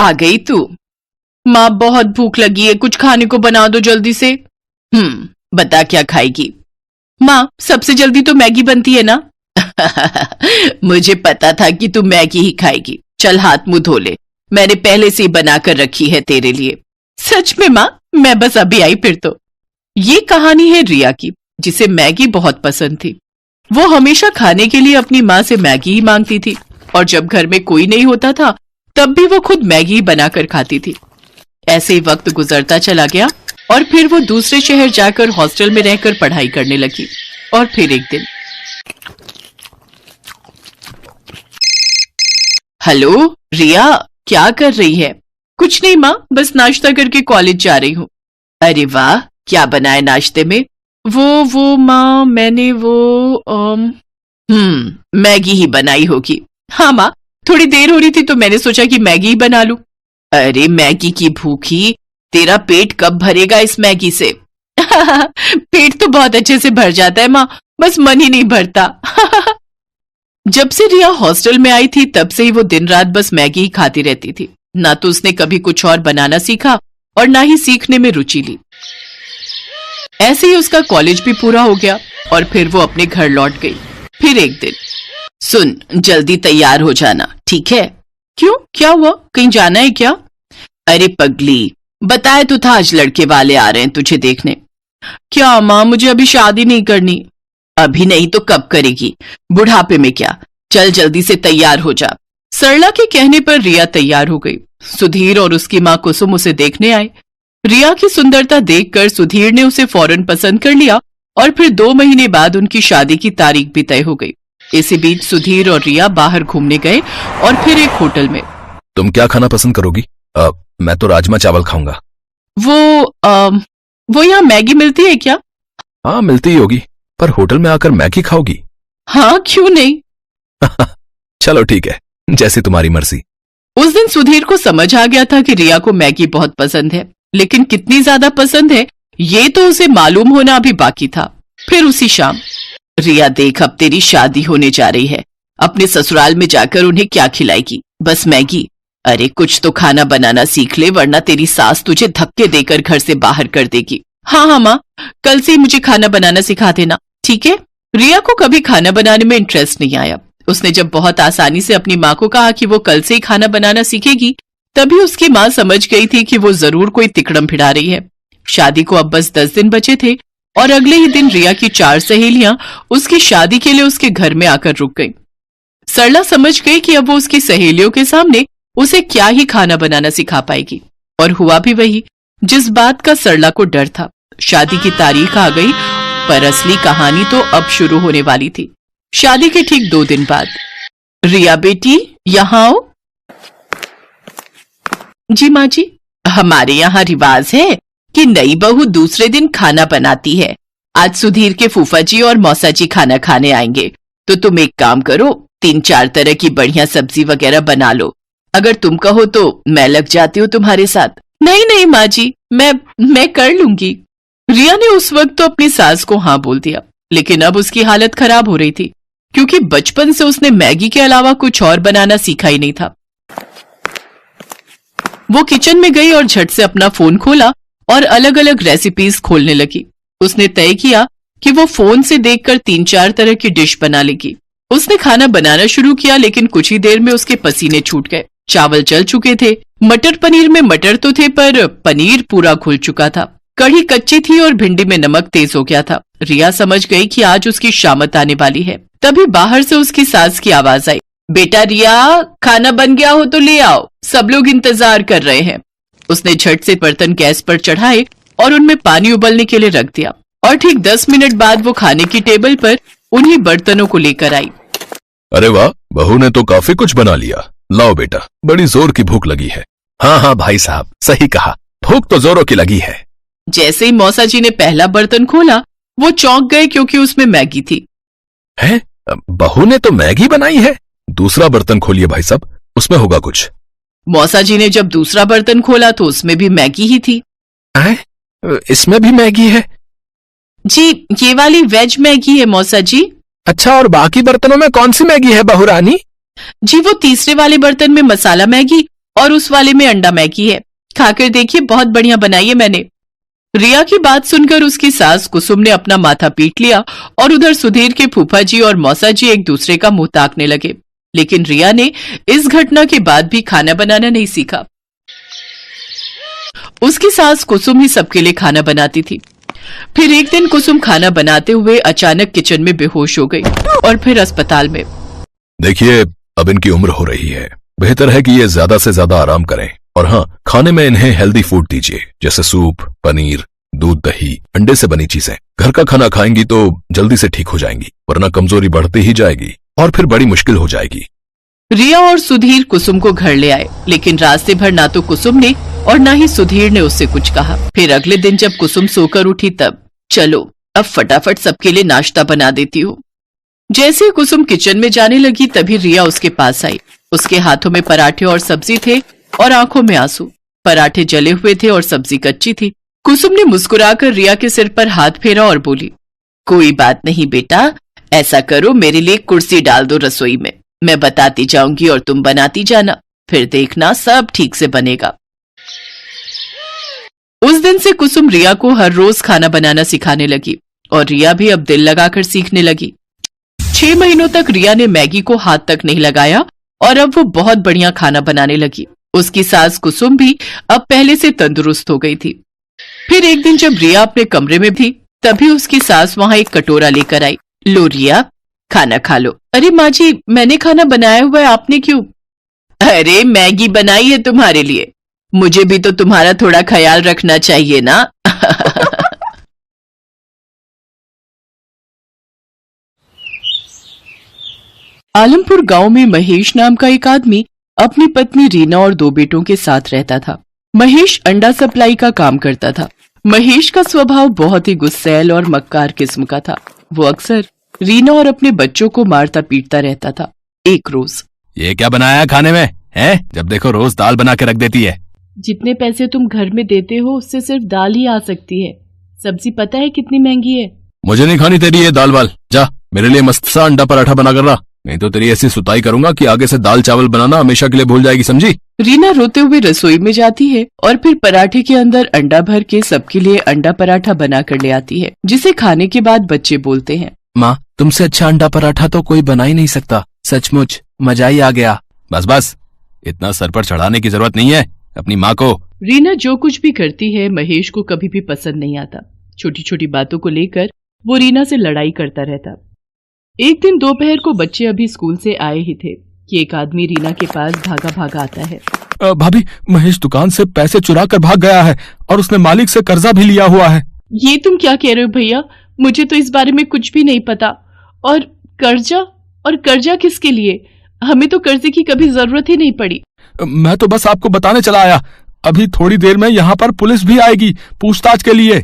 आ गई तू। माँ बहुत भूख लगी है, कुछ खाने को बना दो जल्दी से। बता क्या खाएगी? माँ सबसे जल्दी तो मैगी बनती है ना। मुझे पता था कि तू मैगी ही खाएगी। चल हाथ मुंह धो ले, मैंने पहले से ही बना कर रखी है तेरे लिए। सच में माँ? मैं बस अभी आई फिर तो। ये कहानी है रिया की, जिसे मैगी बहुत पसंद थी। वो हमेशा खाने के लिए अपनी माँ से मैगी ही मांगती थी और जब घर में कोई नहीं होता था तब भी वो खुद मैगी ही बनाकर खाती थी। ऐसे ही वक्त गुजरता चला गया और फिर वो दूसरे शहर जाकर हॉस्टल में रहकर पढ़ाई करने लगी। और फिर एक दिन, हेलो रिया, क्या कर रही है? कुछ नहीं माँ, बस नाश्ता करके कॉलेज जा रही हूँ। अरे वाह, क्या बना है नाश्ते में? वो माँ, मैंने मैगी ही बनाई होगी। हाँ माँ, थोड़ी देर हो रही थी तो मैंने सोचा कि मैगी ही बना लूं। अरे मैगी की भूखी, तेरा पेट कब भरेगा इस मैगी से? पेट तो बहुत अच्छे से भर जाता है माँ, बस मन ही नहीं भरता। जब से रिया हॉस्टल में आई थी तब से ही वो दिन रात बस मैगी ही खाती रहती थी। ना तो उसने कभी कुछ और बनाना सीखा और ना ही सीखने में रुचि ली। ऐसे ही उसका कॉलेज भी पूरा हो गया और फिर वो अपने घर लौट गई। फिर एक दिन, सुन जल्दी तैयार हो जाना, ठीक है? क्यों, क्या हुआ? कहीं जाना है क्या? अरे पगली, बताया तो था आज लड़के वाले आ रहे हैं तुझे देखने। क्या माँ, मुझे अभी शादी नहीं करनी। अभी नहीं तो कब करेगी? बुढ़ापे में क्या? चल जल्दी से तैयार हो जा। सरला के कहने पर रिया तैयार हो गई। सुधीर और उसकी माँ कुसुम उसे देखने आए। रिया की सुंदरता देखकर सुधीर ने उसे फौरन पसंद कर लिया और फिर 2 महीने बाद उनकी शादी की तारीख भी तय हो गई। इसी बीच सुधीर और रिया बाहर घूमने गए और फिर एक होटल में। तुम क्या खाना पसंद करोगी? मैं तो राजमा चावल खाऊंगा। वो यहाँ मैगी मिलती है क्या? हाँ मिलती ही होगी, पर होटल में आकर मैगी खाओगी? हाँ, क्यों नहीं। चलो ठीक है, जैसी तुम्हारी मर्जी। उस दिन सुधीर को समझ आ गया था कि रिया को मैगी बहुत पसंद है, लेकिन कितनी ज्यादा पसंद है ये तो उसे मालूम होना अभी बाकी था। फिर उसी शाम, रिया देख अब तेरी शादी होने जा रही है, अपने ससुराल में जाकर उन्हें क्या खिलाएगी? बस मैगी? अरे कुछ तो खाना बनाना सीख ले, वरना तेरी सास तुझे धक्के देकर घर से बाहर कर देगी। हाँ माँ, कल से मुझे खाना बनाना सिखा देना, ठीक है? रिया को कभी खाना बनाने में इंटरेस्ट नहीं आया। उसने जब बहुत आसानी से अपनी माँ को कहा कि वो कल से ही खाना बनाना सीखेगी, तभी उसकी माँ समझ गई थी कि वो जरूर कोई तिकड़म भिड़ा रही है। शादी को अब बस 10 दिन बचे थे और अगले ही दिन रिया की 4 सहेलियां उसकी शादी के लिए उसके घर में आकर रुक गईं। सरला समझ गई कि अब वो उसकी सहेलियों के सामने उसे क्या ही खाना बनाना सिखा पाएगी, और हुआ भी वही जिस बात का सरला को डर था। शादी की तारीख आ गई, पर असली कहानी तो अब शुरू होने वाली थी। शादी के ठीक 2 दिन बाद, रिया बेटी यहाँ आओ। जी माँ जी। हमारे यहाँ रिवाज है कि नई बहू दूसरे दिन खाना बनाती है। आज सुधीर के फूफा जी और मौसा जी खाना खाने आएंगे, तो तुम एक काम करो, 3-4 तरह की बढ़िया सब्जी वगैरह बना लो। अगर तुम कहो तो मैं लग जाती हूँ तुम्हारे साथ। नहीं नहीं माँ जी, मैं कर लूंगी। रिया ने उस वक्त तो अपनी सास को हाँ बोल दिया, लेकिन अब उसकी हालत खराब हो रही थी, क्योंकि बचपन से उसने मैगी के अलावा कुछ और बनाना सीखा ही नहीं था। वो किचन में गई और झट से अपना फोन खोला और अलग अलग रेसिपीज खोलने लगी। उसने तय किया कि वो फोन से देखकर 3-4 तरह की डिश बना लेगी। उसने खाना बनाना शुरू किया, लेकिन कुछ ही देर में उसके पसीने छूट गए। चावल जल चुके थे, मटर पनीर में मटर तो थे पर पनीर पूरा घुल चुका था, कढ़ी कच्ची थी और भिंडी में नमक तेज हो गया था। रिया समझ गई कि आज उसकी शामत आने वाली है। तभी बाहर से उसकी सास की आवाज आई, बेटा रिया, खाना बन गया हो तो ले आओ, सब लोग इंतजार कर रहे हैं। उसने झट से बर्तन गैस पर चढ़ाए और उनमें पानी उबलने के लिए रख दिया, और ठीक 10 मिनट बाद वो खाने की टेबल पर उन्हीं बर्तनों को लेकर आई। अरे वाह, बहू ने तो काफी कुछ बना लिया। लाओ बेटा, बड़ी जोर की भूख लगी है। हाँ हाँ भाई साहब, सही कहा, भूख तो जोरों की लगी है। जैसे ही मौसा जी ने पहला बर्तन खोला, वो चौंक गए क्योंकि उसमें मैगी थी। है, बहू ने तो मैगी बनाई है? दूसरा बर्तन खोलिए भाई साहब, उसमें होगा कुछ। मौसा जी ने जब दूसरा बर्तन खोला तो उसमें भी मैगी ही थी। इसमें भी मैगी है? जी, ये वाली वेज मैगी है मौसा जी। अच्छा, और बाकी बर्तनों में कौन सी मैगी है बहू रानी? जी, वो तीसरे वाले बर्तन में मसाला मैगी और उस वाले में अंडा मैगी है, खाकर देखिए, बहुत बढ़िया बनाई है मैंने। रिया की बात सुनकर उसकी सास कुसुम ने अपना माथा पीट लिया और उधर सुधीर के फूफा जी और मौसा जी एक दूसरे का मुंह ताकने लगे। लेकिन रिया ने इस घटना के बाद भी खाना बनाना नहीं सीखा। उसकी सास कुसुम ही सबके लिए खाना बनाती थी। फिर एक दिन कुसुम खाना बनाते हुए अचानक किचन में बेहोश हो गई और फिर अस्पताल में। देखिए, अब इनकी उम्र हो रही है, बेहतर है कि ये ज्यादा से ज्यादा आराम करें। और हाँ, खाने में इन्हें हेल्दी फूड दीजिए, जैसे सूप, पनीर, दूध, दही, अंडे से बनी चीजें। घर का खाना खाएंगी तो जल्दी से ठीक हो जाएंगी, वरना कमजोरी बढ़ती ही जाएगी और फिर बड़ी मुश्किल हो जाएगी। रिया और सुधीर कुसुम को घर ले आए, लेकिन रास्ते भर ना तो कुसुम ने और ना ही सुधीर ने उससे कुछ कहा। फिर अगले दिन जब कुसुम सोकर उठी तब, चलो अब फटाफट सबके लिए नाश्ता बना देती हूँ। जैसे ही कुसुम किचन में जाने लगी तभी रिया उसके पास आई। उसके हाथों में पराठे और सब्जी थे और आंखों में आंसू। पराठे जले हुए थे और सब्जी कच्ची थी। कुसुम ने मुस्कुराकर रिया के सिर पर हाथ फेरा और बोली, कोई बात नहीं बेटा, ऐसा करो, मेरे लिए कुर्सी डाल दो रसोई में, मैं बताती जाऊंगी और तुम बनाती जाना, फिर देखना सब ठीक से बनेगा। उस दिन से कुसुम रिया को हर रोज खाना बनाना सिखाने लगी और रिया भी अब दिल लगाकर सीखने लगी। 6 महीनों तक रिया ने मैगी को हाथ तक नहीं लगाया और अब वो बहुत बढ़िया खाना बनाने लगी। उसकी सास कुसुम भी अब पहले से तंदुरुस्त हो गई थी। फिर एक दिन जब रिया अपने कमरे में थी तभी उसकी सास वहां एक कटोरा लेकर आई। लो रिया, खाना खा लो। अरे माँ जी, मैंने खाना बनाया हुआ है, आपने क्यों? अरे मैगी बनाई है तुम्हारे लिए, मुझे भी तो तुम्हारा थोड़ा ख्याल रखना चाहिए ना। आलमपुर गांव में महेश नाम का एक आदमी अपनी पत्नी रीना और 2 बेटों के साथ रहता था। महेश अंडा सप्लाई का काम करता था। महेश का स्वभाव बहुत ही गुस्सैल और मक्कार किस्म का था। वो अक्सर रीना और अपने बच्चों को मारता पीटता रहता था। एक रोज, ये क्या बनाया खाने में है? जब देखो रोज दाल बना के रख देती है। जितने पैसे तुम घर में देते हो उससे सिर्फ दाल ही आ सकती है। सब्जी पता है कितनी महंगी है? मुझे नहीं खानी तेरी ये दाल वाल, जा मेरे लिए मस्त सा अंडा पराठा बना कर रहा, नहीं तो तेरी ऐसी सुताई करूंगा कि आगे से दाल चावल बनाना हमेशा के लिए भूल जाएगी, समझी? रीना रोते हुए रसोई में जाती है और फिर पराठे के अंदर अंडा भर के सबके लिए अंडा पराठा बना कर ले आती है, जिसे खाने के बाद बच्चे बोलते हैं, माँ तुमसे अच्छा अंडा पराठा तो कोई बना ही नहीं सकता, सचमुच मजा ही आ गया। बस बस, इतना सर पर चढ़ाने की जरूरत नहीं है अपनी माँ को। रीना जो कुछ भी करती है महेश को कभी भी पसंद नहीं आता। छोटी छोटी बातों को लेकर वो रीना से लड़ाई करता रहता। एक दिन दोपहर को बच्चे अभी स्कूल से आए ही थे कि एक आदमी रीना के पास भागा भागा आता है। भाभी, महेश दुकान से पैसे चुरा कर भाग गया है और उसने मालिक से कर्जा भी लिया हुआ है। ये तुम क्या कह रहे हो भैया? मुझे तो इस बारे में कुछ भी नहीं पता। और कर्जा किसके लिए? हमें तो कर्जे की कभी जरूरत ही नहीं पड़ी। मैं तो बस आपको बताने चला आया, अभी थोड़ी देर में यहाँ पर पुलिस भी आएगी पूछताछ के लिए।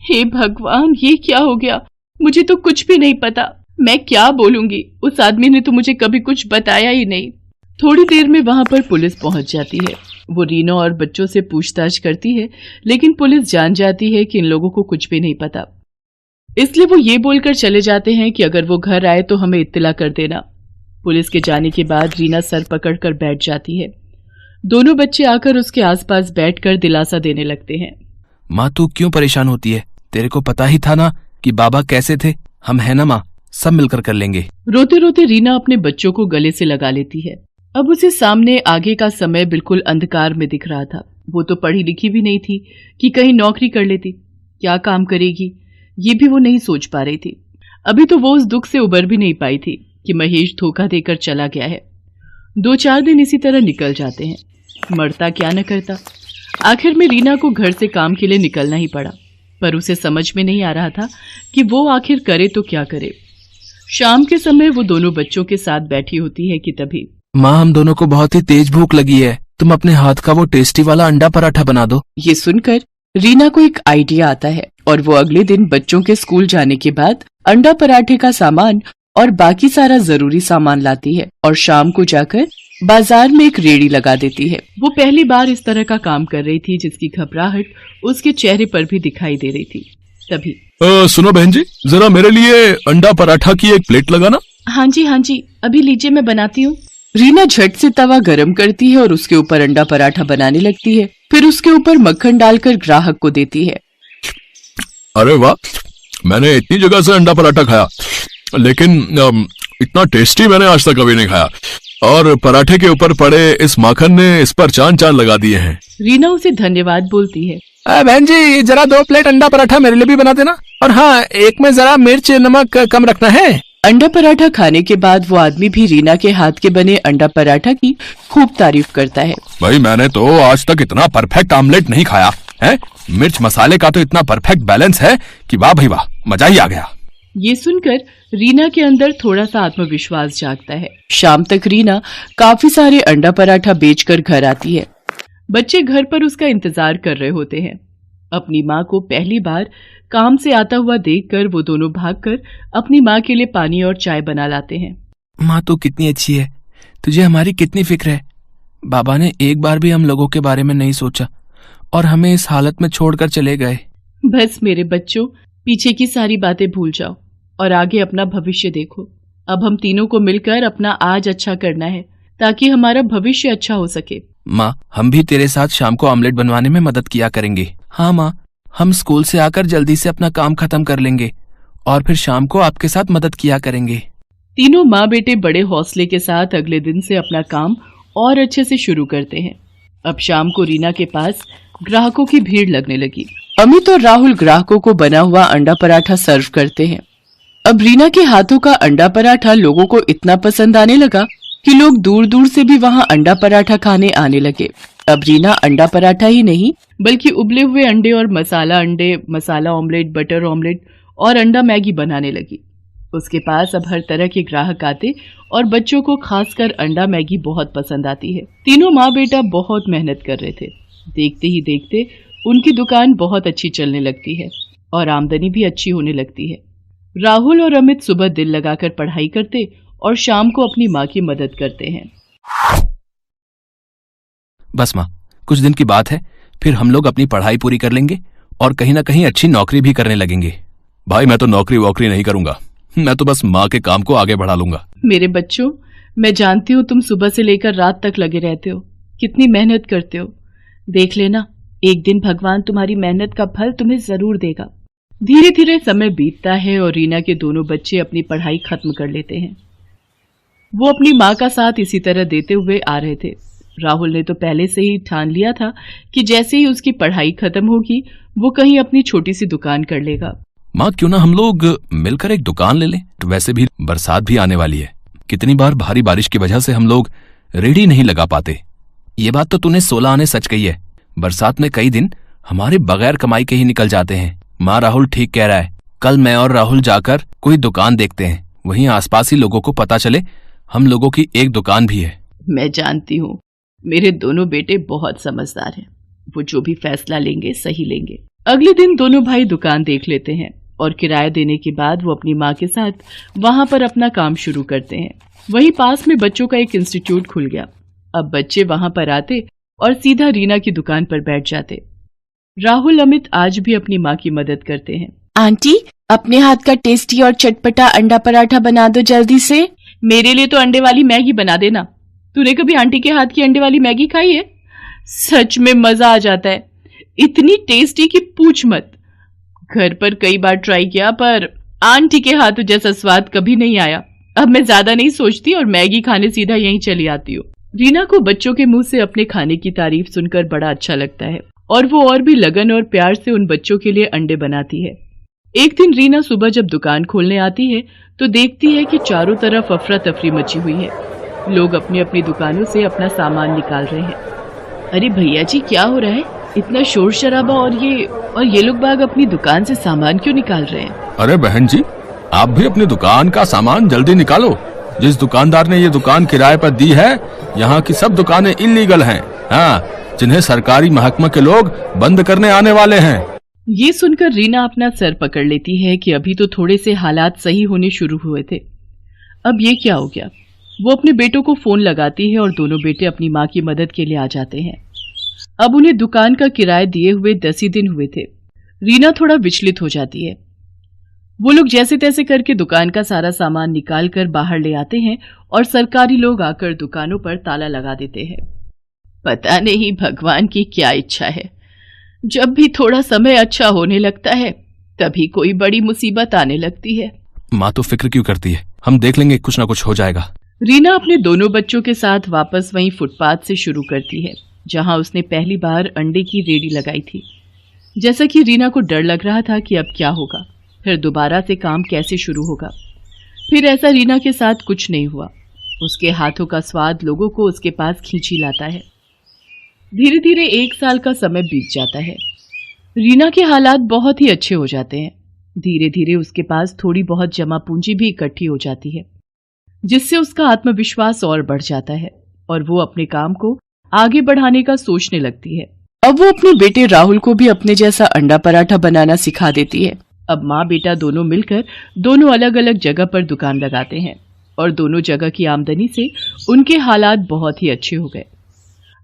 हे भगवान, ये क्या हो गया? मुझे तो कुछ भी नहीं पता, मैं क्या बोलूंगी? उस आदमी ने तो मुझे कभी कुछ बताया ही नहीं। थोड़ी देर में वहां पर पुलिस पहुंच जाती है। वो रीना और बच्चों से पूछताछ करती है, लेकिन पुलिस जान जाती है कि इन लोगों को कुछ भी नहीं पता। इसलिए वो ये बोलकर चले जाते हैं कि अगर वो घर आए तो हमें इत्तला कर देना। पुलिस के जाने के बाद रीना सर पकड़कर बैठ जाती है। दोनों बच्चे आकर उसके आसपास बैठकर दिलासा देने लगते हैं। माँ तू क्यों परेशान होती है? तेरे को पता ही था ना कि बाबा कैसे थे। हम है ना माँ, सब मिलकर कर लेंगे। रोते रोते रीना अपने बच्चों को गले से लगा लेती है। अब उसे सामने आगे का समय बिल्कुल अंधकार में दिख रहा था। वो तो पढ़ी लिखी भी नहीं थी कि कहीं नौकरी कर लेती। क्या काम करेगी ये भी वो नहीं सोच पा रही थी। अभी तो वो उस दुख से उबर भी नहीं पाई थी कि महेश धोखा देकर चला गया है। 2-4 दिन इसी तरह निकल जाते हैं। मरता क्या न करता। आखिर में रीना को घर से काम के लिए निकलना ही पड़ा, पर उसे समझ में नहीं आ रहा था कि वो आखिर करे तो क्या करे। शाम के समय वो दोनों बच्चों के साथ बैठी होती है कि तभी, माँ हम दोनों को बहुत ही तेज भूख लगी है, तुम अपने हाथ का वो टेस्टी वाला अंडा पराठा बना दो। ये सुनकर रीना को एक आइडिया आता है और वो अगले दिन बच्चों के स्कूल जाने के बाद अंडा पराठे का सामान और बाकी सारा जरूरी सामान लाती है और शाम को जाकर बाजार में एक रेड़ी लगा देती है। वो पहली बार इस तरह का काम कर रही थी जिसकी घबराहट उसके चेहरे पर भी दिखाई दे रही थी। तभी सुनो बहन जी, जरा मेरे लिए अंडा पराठा की एक प्लेट लगाना। हाँ जी, अभी लीजिए मैं बनाती हूँ। रीना झट से तवा गरम करती है और उसके ऊपर अंडा पराठा बनाने लगती है। फिर उसके ऊपर मक्खन डालकर ग्राहक को देती है। अरे वाह, मैंने इतनी जगह से अंडा पराठा खाया, लेकिन इतना टेस्टी मैंने आज तक कभी नहीं खाया। और पराठे के ऊपर पड़े इस माखन ने इस पर चांद चांद लगा दिए हैं। रीना उसे धन्यवाद बोलती है। बहन जी, जरा 2 प्लेट अंडा पराठा मेरे लिए भी बना देना, और हाँ, एक में जरा मिर्च नमक कम रखना है। अंडा पराठा खाने के बाद वो आदमी भी रीना के हाथ के बने अंडा पराठा की खूब तारीफ करता है। भाई, मैंने तो आज तक इतना परफेक्ट आमलेट नहीं खाया है। मिर्च मसाले का तो इतना परफेक्ट बैलेंस है कि वाह भाई वाह, मजा ही आ गया। ये सुनकर रीना के अंदर थोड़ा सा आत्मविश्वास जागता है। शाम तक रीना काफी सारे अंडा पराठा बेचकर घर आती है। बच्चे घर पर उसका इंतजार कर रहे होते हैं। अपनी माँ को पहली बार काम से आता हुआ देखकर वो दोनों भागकर अपनी माँ के लिए पानी और चाय बना लाते हैं। माँ तो कितनी अच्छी है, तुझे हमारी कितनी फिक्र है। बाबा ने एक बार भी हम लोगों के बारे में नहीं सोचा और हमें इस हालत में छोड़कर चले गए। बस मेरे बच्चों, पीछे की सारी बातें भूल जाओ और आगे अपना भविष्य देखो। अब हम तीनों को मिलकर अपना आज अच्छा करना है ताकि हमारा भविष्य अच्छा हो सके। माँ, हम भी तेरे साथ शाम को ऑमलेट बनवाने में मदद किया करेंगे। हाँ माँ, हम स्कूल से आकर जल्दी से अपना काम खत्म कर लेंगे और फिर शाम को आपके साथ मदद किया करेंगे। तीनों माँ बेटे बड़े हौसले के साथ अगले दिन से अपना काम और अच्छे से शुरू करते हैं। अब शाम को रीना के पास ग्राहकों की भीड़ लगने लगी। अमित और राहुल ग्राहकों को बना हुआ अंडा पराठा सर्व करते हैं। अब रीना के हाथों का अंडा पराठा लोगों को इतना पसंद आने लगा कि लोग दूर दूर से भी वहां अंडा पराठा खाने आने लगे। अब रीना अंडा पराठा ही नहीं बल्कि उबले हुए अंडे और मसाला अंडे, मसाला ऑमलेट, बटर ऑमलेट और अंडा मैगी बनाने लगी। उसके पास अब हर तरह के ग्राहक आते और बच्चों को खासकर अंडा मैगी बहुत पसंद आती है। तीनों माँ बेटा बहुत मेहनत कर रहे थे। देखते ही देखते उनकी दुकान बहुत अच्छी चलने लगती है और आमदनी भी अच्छी होने लगती है। राहुल और अमित सुबह दिल लगाकर पढ़ाई करते और शाम को अपनी माँ की मदद करते हैं। बस माँ, कुछ दिन की बात है, फिर हम लोग अपनी पढ़ाई पूरी कर लेंगे और कहीं ना कहीं अच्छी नौकरी भी करने लगेंगे। भाई, मैं तो नौकरी वोकरी नहीं करूंगा, मैं तो बस माँ के काम को आगे बढ़ा लूंगा। मेरे बच्चों, मैं जानती हूँ तुम सुबह से लेकर रात तक लगे रहते हो, कितनी मेहनत करते हो। देख लेना, एक दिन भगवान तुम्हारी मेहनत का फल तुम्हें जरूर देगा। धीरे धीरे समय बीतता है और रीना के दोनों बच्चे अपनी पढ़ाई खत्म कर लेते हैं। वो अपनी माँ का साथ इसी तरह देते हुए आ रहे थे। राहुल ने तो पहले से ही ठान लिया था कि जैसे ही उसकी पढ़ाई खत्म होगी वो कहीं अपनी छोटी सी दुकान कर लेगा। माँ, क्यों ना हम लोग मिलकर एक दुकान ले लें? तो वैसे भी बरसात भी आने वाली है। कितनी बार भारी बारिश की वजह से हम लोग रेडी नहीं लगा पाते। ये बात तो तूने 16 आने सच कही है। बरसात में कई दिन हमारे बगैर कमाई के ही निकल जाते हैं। माँ, राहुल ठीक कह रहा है। कल मैं और राहुल जाकर कोई दुकान देखते हैं, वहीं आसपास ही लोगों को पता चले हम लोगों की एक दुकान भी है। मैं जानती हूँ, मेरे दोनों बेटे बहुत समझदार हैं। वो जो भी फैसला लेंगे सही लेंगे। अगले दिन दोनों भाई दुकान देख लेते हैं और किराया देने के बाद वो अपनी माँ के साथ वहां पर अपना काम शुरू करते हैं। वहीं पास में बच्चों का एक इंस्टीट्यूट खुल गया। अब बच्चे वहां पर आते और सीधा रीना की दुकान पर बैठ जाते। राहुल अमित आज भी अपनी माँ की मदद करते हैं। आंटी, अपने हाथ का टेस्टी और चटपटा अंडा पराठा बना दो जल्दी से। मेरे लिए तो अंडे वाली मैगी बना देना। तूने कभी आंटी के हाथ की अंडे वाली मैगी खाई है? सच में मजा आ जाता है, इतनी टेस्टी कि पूछ मत। घर पर कई बार ट्राई किया पर आंटी के हाथ जैसा स्वाद कभी नहीं आया। अब मैं ज्यादा नहीं सोचती और मैगी खाने सीधा यहीं चली आती हूँ। रीना को बच्चों के मुंह से अपने खाने की तारीफ सुनकर बड़ा अच्छा लगता है और वो और भी लगन और प्यार से उन बच्चों के लिए अंडे बनाती है। एक दिन रीना सुबह जब दुकान खोलने आती है तो देखती है कि चारों तरफ अफरा तफरी मची हुई है। लोग अपनी अपनी दुकानों से अपना सामान निकाल रहे हैं। अरे भैया जी, क्या हो रहा है? इतना शोर शराबा और ये लोग बाग अपनी दुकान से सामान क्यों निकाल रहे हैं? अरे बहन जी, आप भी अपनी दुकान का सामान जल्दी निकालो। जिस दुकानदार ने ये दुकान किराए पर दी है, यहाँ की सब दुकानें इल्लीगल हैं। हाँ, जिन्हें सरकारी महकमा के लोग बंद करने आने वाले हैं। ये सुनकर रीना अपना सर पकड़ लेती है कि अभी तो थोड़े से हालात सही होने शुरू हुए थे, अब ये क्या हो गया। वो अपने बेटों को फोन लगाती है और दोनों बेटे अपनी माँ की मदद के लिए आ जाते हैं। अब उन्हें दुकान का किराया दिए हुए 10 ही दिन हुए थे। रीना थोड़ा विचलित हो जाती है। वो लोग जैसे तैसे करके दुकान का सारा सामान निकाल कर बाहर ले आते हैं और सरकारी लोग आकर दुकानों पर ताला लगा देते हैं। पता नहीं भगवान की क्या इच्छा है, जब भी थोड़ा समय अच्छा होने लगता है तभी कोई बड़ी मुसीबत आने लगती है। माँ तो फिक्र क्यों करती है, हम देख लेंगे, कुछ ना कुछ हो जाएगा। रीना अपने दोनों बच्चों के साथ वापस वहीं फुटपाथ से शुरू करती है जहां उसने पहली बार अंडे की रेडी लगाई थी। जैसा कि रीना को डर लग रहा था कि अब क्या होगा, फिर दोबारा से काम कैसे शुरू होगा। फिर ऐसा रीना के साथ कुछ नहीं हुआ। उसके हाथों का स्वाद लोगों को उसके पास खींच ही लाता है। धीरे धीरे 1 साल का समय बीत जाता है। रीना के हालात बहुत ही अच्छे हो जाते हैं। धीरे धीरे उसके पास थोड़ी बहुत जमा पूंजी भी इकट्ठी हो जाती है, जिससे उसका आत्मविश्वास और बढ़ जाता है और वो अपने काम को आगे बढ़ाने का सोचने लगती है। अब वो अपने बेटे राहुल को भी अपने जैसा अंडा पराठा बनाना सिखा देती है। अब माँ बेटा दोनों मिलकर दोनों अलग अलग जगह पर दुकान लगाते हैं और दोनों जगह की आमदनी से उनके हालात बहुत ही अच्छे हो गए।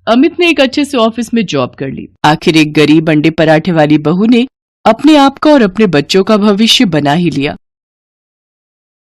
अमित ने एक अच्छे से ऑफिस में जॉब कर ली। आखिर एक गरीब अंडे पराठे वाली बहू ने अपने आप का और अपने बच्चों का भविष्य बना ही लिया।